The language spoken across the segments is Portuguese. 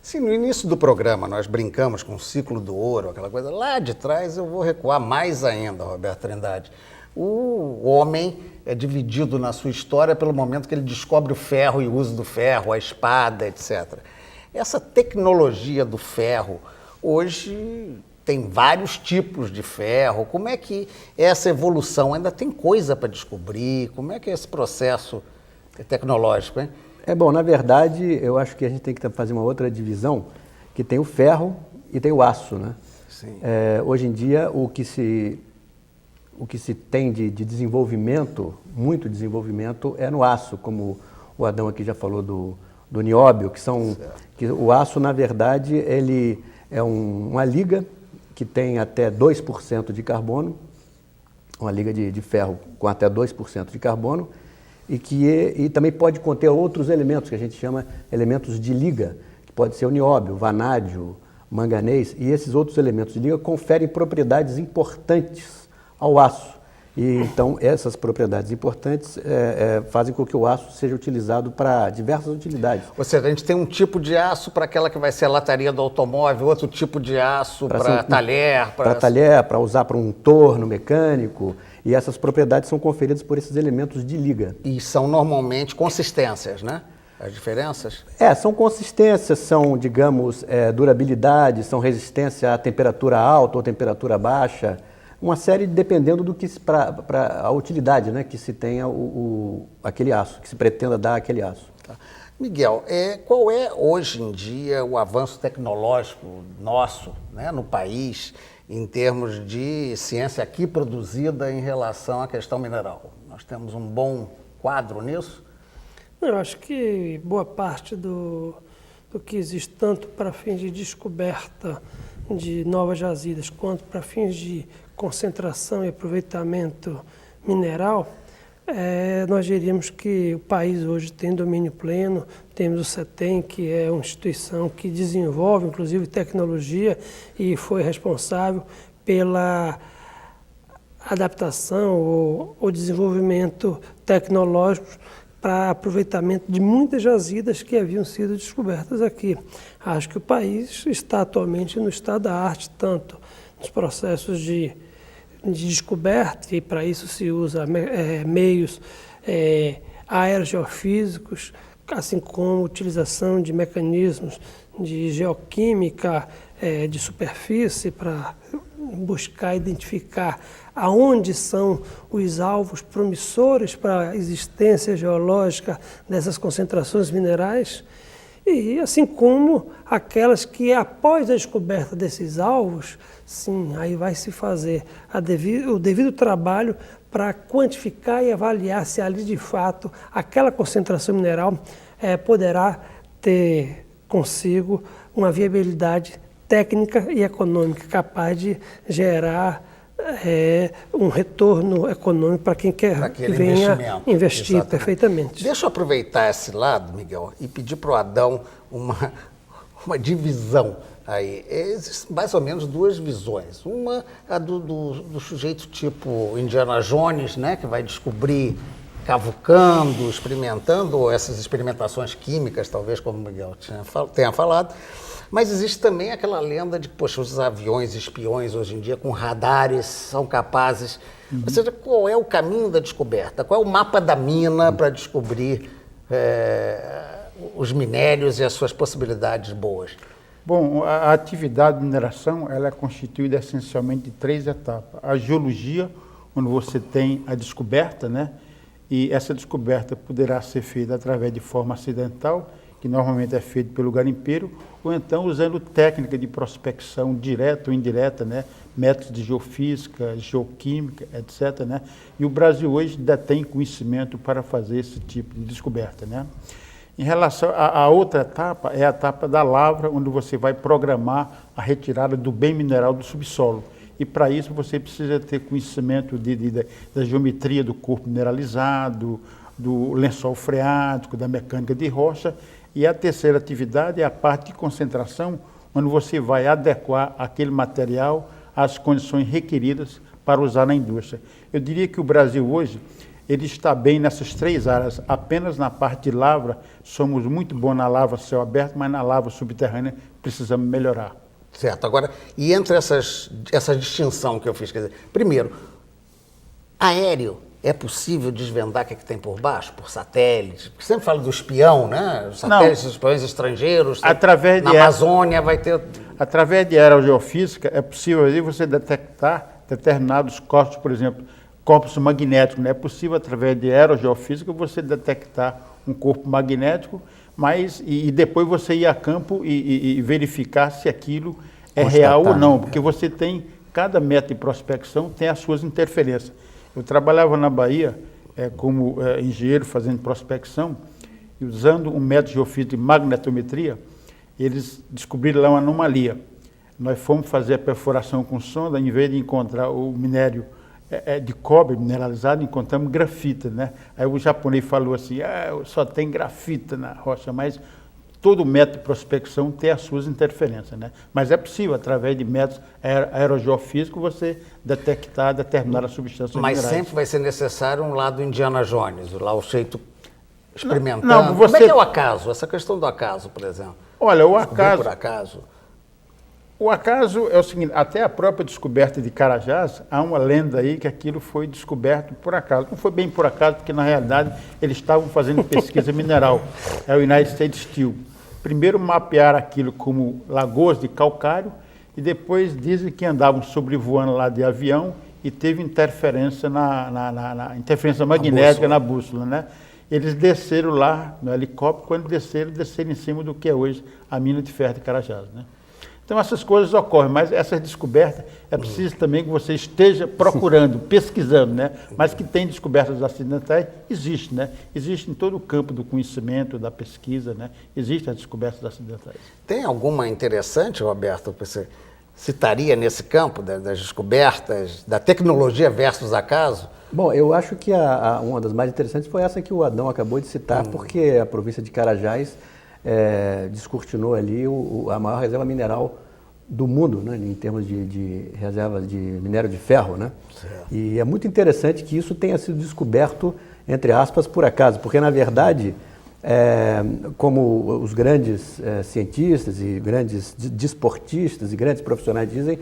Sim, no início do programa nós brincamos com o ciclo do ouro, aquela coisa. Lá de trás eu vou recuar mais ainda, Roberto Trindade. O homem é dividido na sua história pelo momento que ele descobre o ferro e o uso do ferro, a espada, etc. Essa tecnologia do ferro, hoje tem vários tipos de ferro. Como é que essa evolução ainda tem coisa para descobrir? Como é que é esse processo tecnológico, hein? Bom, na verdade, eu acho que a gente tem que fazer uma outra divisão, que tem o ferro e tem o aço, né? Sim. Hoje em dia, o que se tem de desenvolvimento, muito desenvolvimento, é no aço, como o Adão aqui já falou do nióbio, que o aço, na verdade, ele é uma liga que tem até 2% de carbono, uma liga de ferro com até 2% de carbono, e também pode conter outros elementos, que a gente chama elementos de liga, que pode ser o nióbio, vanádio, manganês, e esses outros elementos de liga conferem propriedades importantes ao aço. E então essas propriedades importantes fazem com que o aço seja utilizado para diversas utilidades. Ou seja, a gente tem um tipo de aço para aquela que vai ser a lataria do automóvel, outro tipo de aço para talher. Para talher, para usar para um torno mecânico. E essas propriedades são conferidas por esses elementos de liga. E são normalmente consistências, né? As diferenças? São consistências, são, digamos, durabilidade, são resistência à temperatura alta ou temperatura baixa. Uma série dependendo do que para a utilidade, né, que se tenha aquele aço, que se pretenda dar aquele aço. Tá. Miguel, qual é hoje em dia o avanço tecnológico nosso, né, no país, em termos de ciência aqui produzida em relação à questão mineral? Nós temos um bom quadro nisso? Eu acho que boa parte do que existe, tanto para fins de descoberta de novas jazidas, quanto para fins de concentração e aproveitamento mineral, nós diríamos que o país hoje tem domínio pleno. Temos o CETEM, que é uma instituição que desenvolve, inclusive, tecnologia e foi responsável pela adaptação ou desenvolvimento tecnológico para aproveitamento de muitas jazidas que haviam sido descobertas aqui. Acho que o país está atualmente no estado da arte, tanto nos processos de descoberta, e para isso se usa meios aerogeofísicos, assim como utilização de mecanismos de geoquímica de superfície para buscar identificar aonde são os alvos promissores para a existência geológica dessas concentrações minerais, e assim como aquelas que, após a descoberta desses alvos, sim, aí vai se fazer o devido trabalho para quantificar e avaliar se ali, de fato, aquela concentração mineral poderá ter consigo uma viabilidade técnica e econômica capaz de gerar um retorno econômico para quem quer que venha investir. Exatamente. Perfeitamente. Deixa eu aproveitar esse lado, Miguel, e pedir para o Adão uma divisão aí. Existem mais ou menos duas visões. Uma é do sujeito tipo Indiana Jones, né, que vai descobrir cavucando, experimentando, essas experimentações químicas, talvez, como o Miguel tenha falado. Mas existe também aquela lenda de que, poxa, os aviões espiões hoje em dia com radares são capazes... Ou seja, qual é o caminho da descoberta? Qual é o mapa da mina para descobrir os minérios e as suas possibilidades boas? Bom, a atividade de mineração ela é constituída essencialmente de 3 etapas. A geologia, onde você tem a descoberta, né? E essa descoberta poderá ser feita através de forma acidental, que normalmente é feito pelo garimpeiro, ou então usando técnica de prospecção direta ou indireta, né? Métodos de geofísica, geoquímica, etc., né? E o Brasil hoje detém conhecimento para fazer esse tipo de descoberta, né? Em relação à outra etapa, é a etapa da lavra, onde você vai programar a retirada do bem mineral do subsolo. E para isso você precisa ter conhecimento da geometria do corpo mineralizado, do lençol freático, da mecânica de rocha. E a terceira atividade é a parte de concentração, onde você vai adequar aquele material às condições requeridas para usar na indústria. Eu diria que o Brasil hoje ele está bem nessas 3 áreas. Apenas na parte de lavra, somos muito bons na lavra céu aberto, mas na lavra subterrânea precisamos melhorar. Certo. Agora, e entre essa distinção que eu fiz, quer dizer, primeiro, aéreo, é possível desvendar o que tem por baixo, por satélite? Porque sempre fala do espião, né? Os satélites, os espiões estrangeiros. Através na Amazônia vai ter... Através de aerogeofísica, é possível ali você detectar determinados corpos, por exemplo, corpos magnéticos. Né? É possível, através de aerogeofísica, você detectar um corpo magnético, mas e depois você ir a campo e verificar se aquilo é real ou não, porque você tem, cada método de prospecção tem as suas interferências. Eu trabalhava na Bahia como engenheiro fazendo prospecção, e usando um método geofísico de magnetometria, eles descobriram lá uma anomalia. Nós fomos fazer a perfuração com sonda, em vez de encontrar o minério de cobre mineralizado, encontramos grafita, né? Aí o japonês falou assim, só tem grafita na rocha, mas todo método de prospecção tem as suas interferências, né? Mas é possível, através de métodos aerogeofísicos, você detectar determinadas substâncias minerais. Mas sempre vai ser necessário um lado Indiana Jones, lá o jeito experimentando. Não, você... Como é que é o acaso? Essa questão do acaso, por exemplo. Olha, o acaso... Por acaso. O acaso é o seguinte, até a própria descoberta de Carajás, há uma lenda aí que aquilo foi descoberto por acaso. Não foi bem por acaso, porque na realidade eles estavam fazendo pesquisa mineral. É o United States Steel. Primeiro mapearam aquilo como lagoas de calcário e depois dizem que andavam sobrevoando lá de avião e teve interferência interferência magnética na bússola, né? Eles desceram lá no helicóptero, quando desceram em cima do que é hoje a mina de ferro de Carajás, né? Então essas coisas ocorrem, mas essas descobertas é preciso também que você esteja procurando, pesquisando, né? Mas que tem descobertas acidentais, existe, né? Existe em todo o campo do conhecimento, da pesquisa, né? Existem as descobertas acidentais. Tem alguma interessante, Roberto, que você citaria nesse campo das descobertas, da tecnologia versus acaso? Bom, eu acho que uma das mais interessantes foi essa que o Adão acabou de citar, porque a província de Carajás descortinou ali a maior reserva mineral do mundo, né, em termos de reservas de minério de ferro, né? Certo. E é muito interessante que isso tenha sido descoberto, entre aspas, por acaso, porque na verdade, como os grandes cientistas e grandes desportistas e grandes profissionais dizem,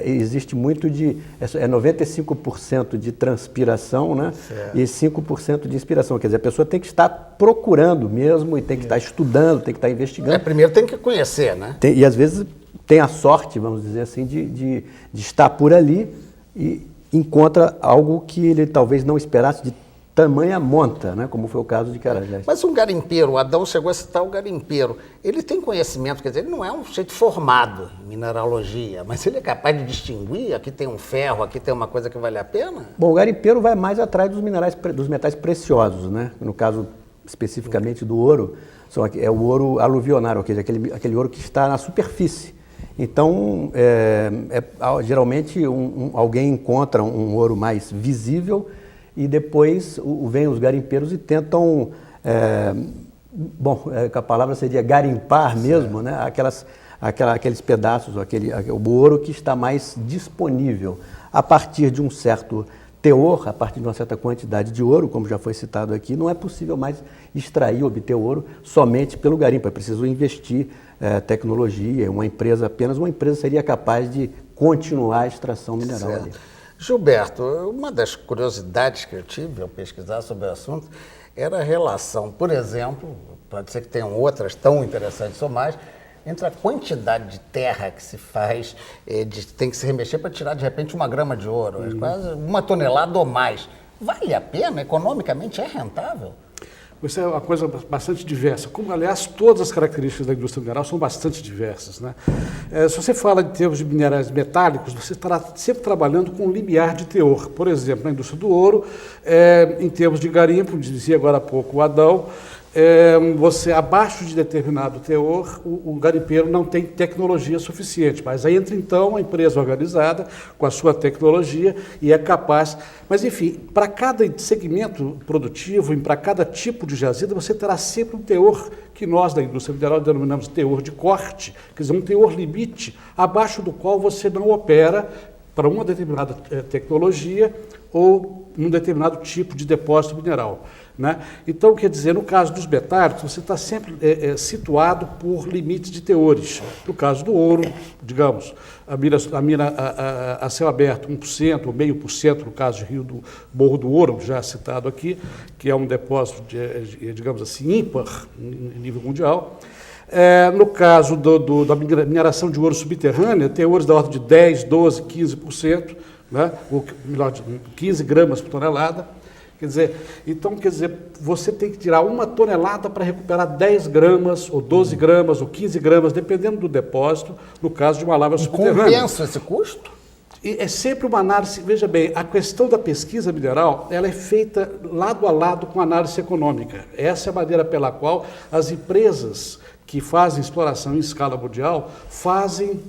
existe muito 95% de transpiração, né? Certo. E 5% de inspiração. Quer dizer, a pessoa tem que estar procurando mesmo e tem que estar estudando, tem que estar investigando. Primeiro tem que conhecer, né? E às vezes tem a sorte, vamos dizer assim, de estar por ali e encontra algo que ele talvez não esperasse de tamanha monta, né? Como foi o caso de Carajás. Mas um garimpeiro, o Adão chegou a citar o garimpeiro, ele tem conhecimento, quer dizer, ele não é um sujeito formado em mineralogia, mas ele é capaz de distinguir, aqui tem um ferro, aqui tem uma coisa que vale a pena? Bom, o garimpeiro vai mais atrás dos metais preciosos, né? No caso especificamente do ouro, é o ouro aluvionário, ou seja, aquele ouro que está na superfície. Então, geralmente alguém encontra um ouro mais visível e depois vêm os garimpeiros e tentam, a palavra seria garimpar mesmo, né? Aqueles pedaços, o ouro que está mais disponível a partir de um certo teor, a partir de uma certa quantidade de ouro, como já foi citado aqui, não é possível mais extrair, obter ouro somente pelo garimpo, é preciso investir tecnologia, apenas uma empresa seria capaz de continuar a extração mineral ali. Gilberto, uma das curiosidades que eu tive ao pesquisar sobre o assunto era a relação, por exemplo, pode ser que tenham outras tão interessantes ou mais, entre a quantidade de terra que se faz, tem que se remexer para tirar de repente 1 grama de ouro, quase 1 tonelada ou mais. Vale a pena? Economicamente é rentável? Isso é uma coisa bastante diversa, como, aliás, todas as características da indústria mineral são bastante diversas, né? Se você fala de termos de minerais metálicos, você estará sempre trabalhando com um limiar de teor. Por exemplo, na indústria do ouro, em termos de garimpo, dizia agora há pouco o Adão, você, abaixo de determinado teor, o garimpeiro não tem tecnologia suficiente, mas aí entra então a empresa organizada com a sua tecnologia e é capaz, mas enfim, para cada segmento produtivo, para cada tipo de jazida, você terá sempre um teor que nós da indústria mineral denominamos teor de corte, quer dizer, um teor limite, abaixo do qual você não opera para uma determinada tecnologia ou num determinado tipo de depósito mineral, né? Então, quer dizer, no caso dos metálicos, você está sempre situado por limites de teores. No caso do ouro, digamos, a mina a céu aberto 1% ou 0,5%, no caso de do Morro do Ouro, já citado aqui, que é um depósito, digamos assim, ímpar em nível mundial. No caso da mineração de ouro subterrânea, tem ouros da ordem de 10%, 12%, 15%, né? Ou melhor, 15 gramas por tonelada. Quer dizer, você tem que tirar 1 tonelada para recuperar 10 gramas, ou 12 gramas, ou 15 gramas, dependendo do depósito, no caso de uma lavra subterrânea. Compensa esse custo? E é sempre uma análise, veja bem, a questão da pesquisa mineral, ela é feita lado a lado com a análise econômica. Essa é a maneira pela qual as empresas que fazem exploração em escala mundial fazem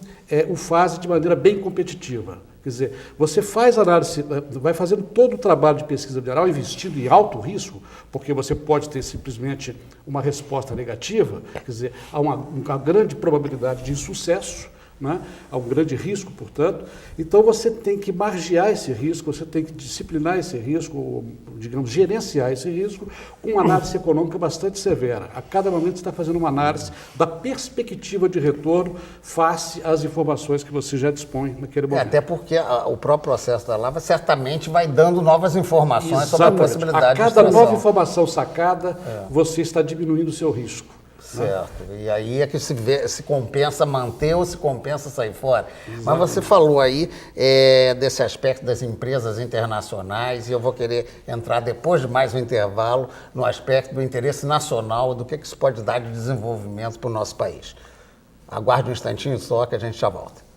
de maneira bem competitiva. Quer dizer, você faz análise, vai fazendo todo o trabalho de pesquisa mineral investindo em alto risco, porque você pode ter simplesmente uma resposta negativa, quer dizer, há uma grande probabilidade de insucesso, né? Há um grande risco, portanto. Então, você tem que margear esse risco, você tem que disciplinar esse risco, digamos, gerenciar esse risco com uma análise econômica bastante severa. A cada momento você está fazendo uma análise da perspectiva de retorno face às informações que você já dispõe naquele momento. Até porque o próprio processo da lava certamente vai dando novas informações sobre a possibilidade a de cada extração. nova informação sacada, você está diminuindo o seu risco. Certo. E aí é que se compensa manter ou se compensa sair fora. Exatamente. Mas você falou aí desse aspecto das empresas internacionais e eu vou querer entrar depois de mais um intervalo no aspecto do interesse nacional, do que isso pode dar de desenvolvimento para o nosso país. Aguarde um instantinho só que a gente já volta.